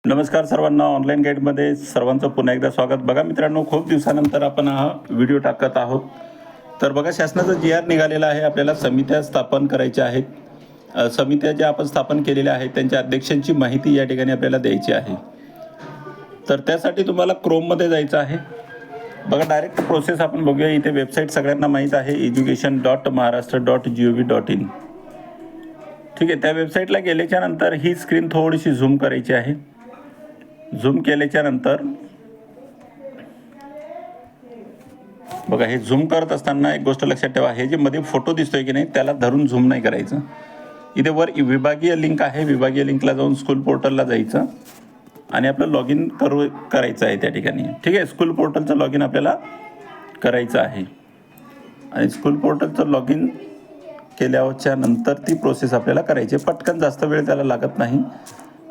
नमस्कार सर्वांना, ऑनलाईन गाईडमध्ये सर्वांचं पुन्हा एकदा स्वागत. बघा मित्रांनो, खूप दिवसानंतर आपण हा व्हिडिओ टाकत आहोत. तर बघा, शासनाचं जी आर निघालेला आहे. आपल्याला समित्या स्थापन करायच्या आहेत. समित्या ज्या आपण स्थापन केलेल्या आहेत त्यांच्या अध्यक्षांची माहिती या ठिकाणी आपल्याला द्यायची आहे. तर त्यासाठी तुम्हाला क्रोममध्ये जायचं आहे. बघा, डायरेक्ट प्रोसेस आपण बघूया. इथे वेबसाईट सगळ्यांना माहीत आहे, education.maharashtra.gov.in. ठीक आहे. त्या वेबसाईटला गेल्याच्या नंतर ही स्क्रीन थोडीशी झूम करायची आहे. झूम केल्याच्या नंतर बघा, हे झूम करत असताना एक गोष्ट लक्षात ठेवा, हे जे मध्ये फोटो दिसतोय की नाही त्याला धरून झूम नाही करायचं. इथे वर विभागीय लिंक आहे. विभागीय लिंकला जाऊन स्कूल पोर्टलला जायचं आणि आपलं लॉग इन करायचं आहे त्या ठिकाणी. ठीक आहे. स्कूल पोर्टलचं लॉग इन आपल्याला करायचं आहे आणि स्कूल पोर्टलचं लॉग इन केल्याच्या नंतर ती प्रोसेस आपल्याला करायची. पटकन जास्त वेळ त्याला लागत नाही.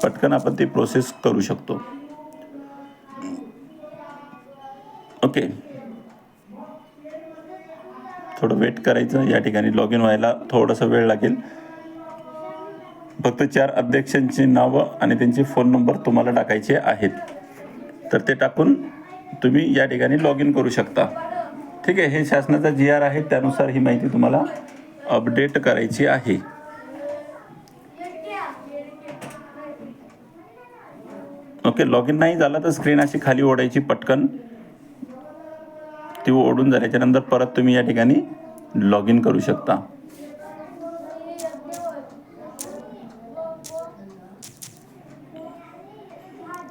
पटकन आपण ती प्रोसेस करू शकतो. ओके, थोडं वेट करायचं. या ठिकाणी लॉग इन व्हायला थोडासा वेळ लागेल. फक्त 4 अध्यक्षांची नावं आणि त्यांचे फोन नंबर तुम्हाला टाकायचे आहेत. तर ते टाकून तुम्ही या ठिकाणी लॉग इन करू शकता. ठीक आहे. हे शासनाचा जी आर आहे, त्यानुसार ही माहिती तुम्हाला अपडेट करायची आहे. ओके, लॉग इन नाही झालं तर स्क्रीन अशी खाली ओढायची पटकन. ती ओढून झाल्याच्या नंतर परत तुम्ही या ठिकाणी लॉग इन करू शकता.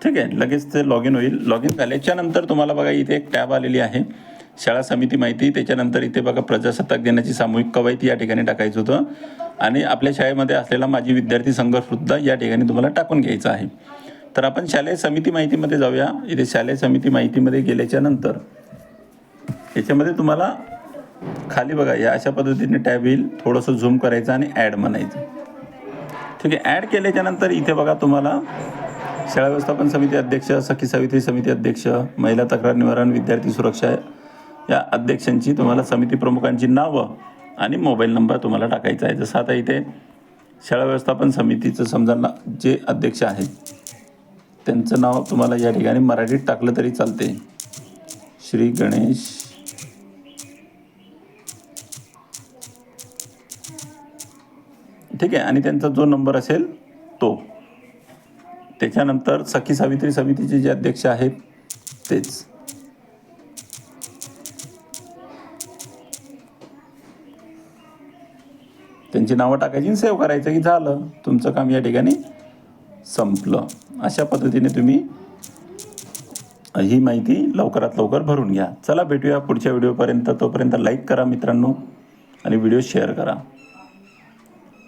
ठीक आहे. लगेच ते लॉग इन होईल. लॉग इन झाल्याच्या नंतर तुम्हाला बघा, इथे एक टॅब आलेली आहे, शाळा समिती माहिती. त्याच्यानंतर इथे बघा, प्रजासत्ताक दिनाची सामूहिक कवायत या ठिकाणी टाकायचं होतं आणि आपल्या शाळेमध्ये असलेला माजी विद्यार्थी संघ सुद्धा या ठिकाणी तुम्हाला टाकून घ्यायचा आहे. तर आपण शालेय समिती माहितीमध्ये जाऊया. इथे शालेय समिती माहितीमध्ये गेल्याच्या नंतर याच्यामध्ये तुम्हाला खाली बघा, या अशा पद्धतीने टॅब येईल. थोडंसं झूम करायचं आणि ॲड म्हणायचं. ठीक आहे. ॲड केल्याच्या नंतर इथे बघा, तुम्हाला शाळा व्यवस्थापन समिती अध्यक्ष, सखी सावित्री समिती अध्यक्ष, महिला तक्रार निवारण, विद्यार्थी सुरक्षा या अध्यक्षांची तुम्हाला समिती प्रमुखांची नावं आणि मोबाईल नंबर तुम्हाला टाकायचा आहे. जसं आता इथे शाळा व्यवस्थापन समितीचं समजा जे अध्यक्ष आहेत त्यांचं नाव तुम्हाला या ठिकाणी मराठीत टाकलं तरी चालते. श्री गणेश ठीक आहे. आणि त्यांचा जो नंबर असेल तो. त्याच्यानंतर सखी सावित्री समितीचे जे अध्यक्ष आहेत तेच. त्यांची नावं टाकायची आणि सेव्ह करायचं की झालं, तुमचं काम या ठिकाणी संपलं. अशा पद्धतीने तुम्ही ही माहिती लवकरात लवकर भरून घ्या. चला, भेटूया पुढच्या व्हिडिओपर्यंत. तोपर्यंत लाईक करा मित्रांनो आणि व्हिडिओ शेअर करा.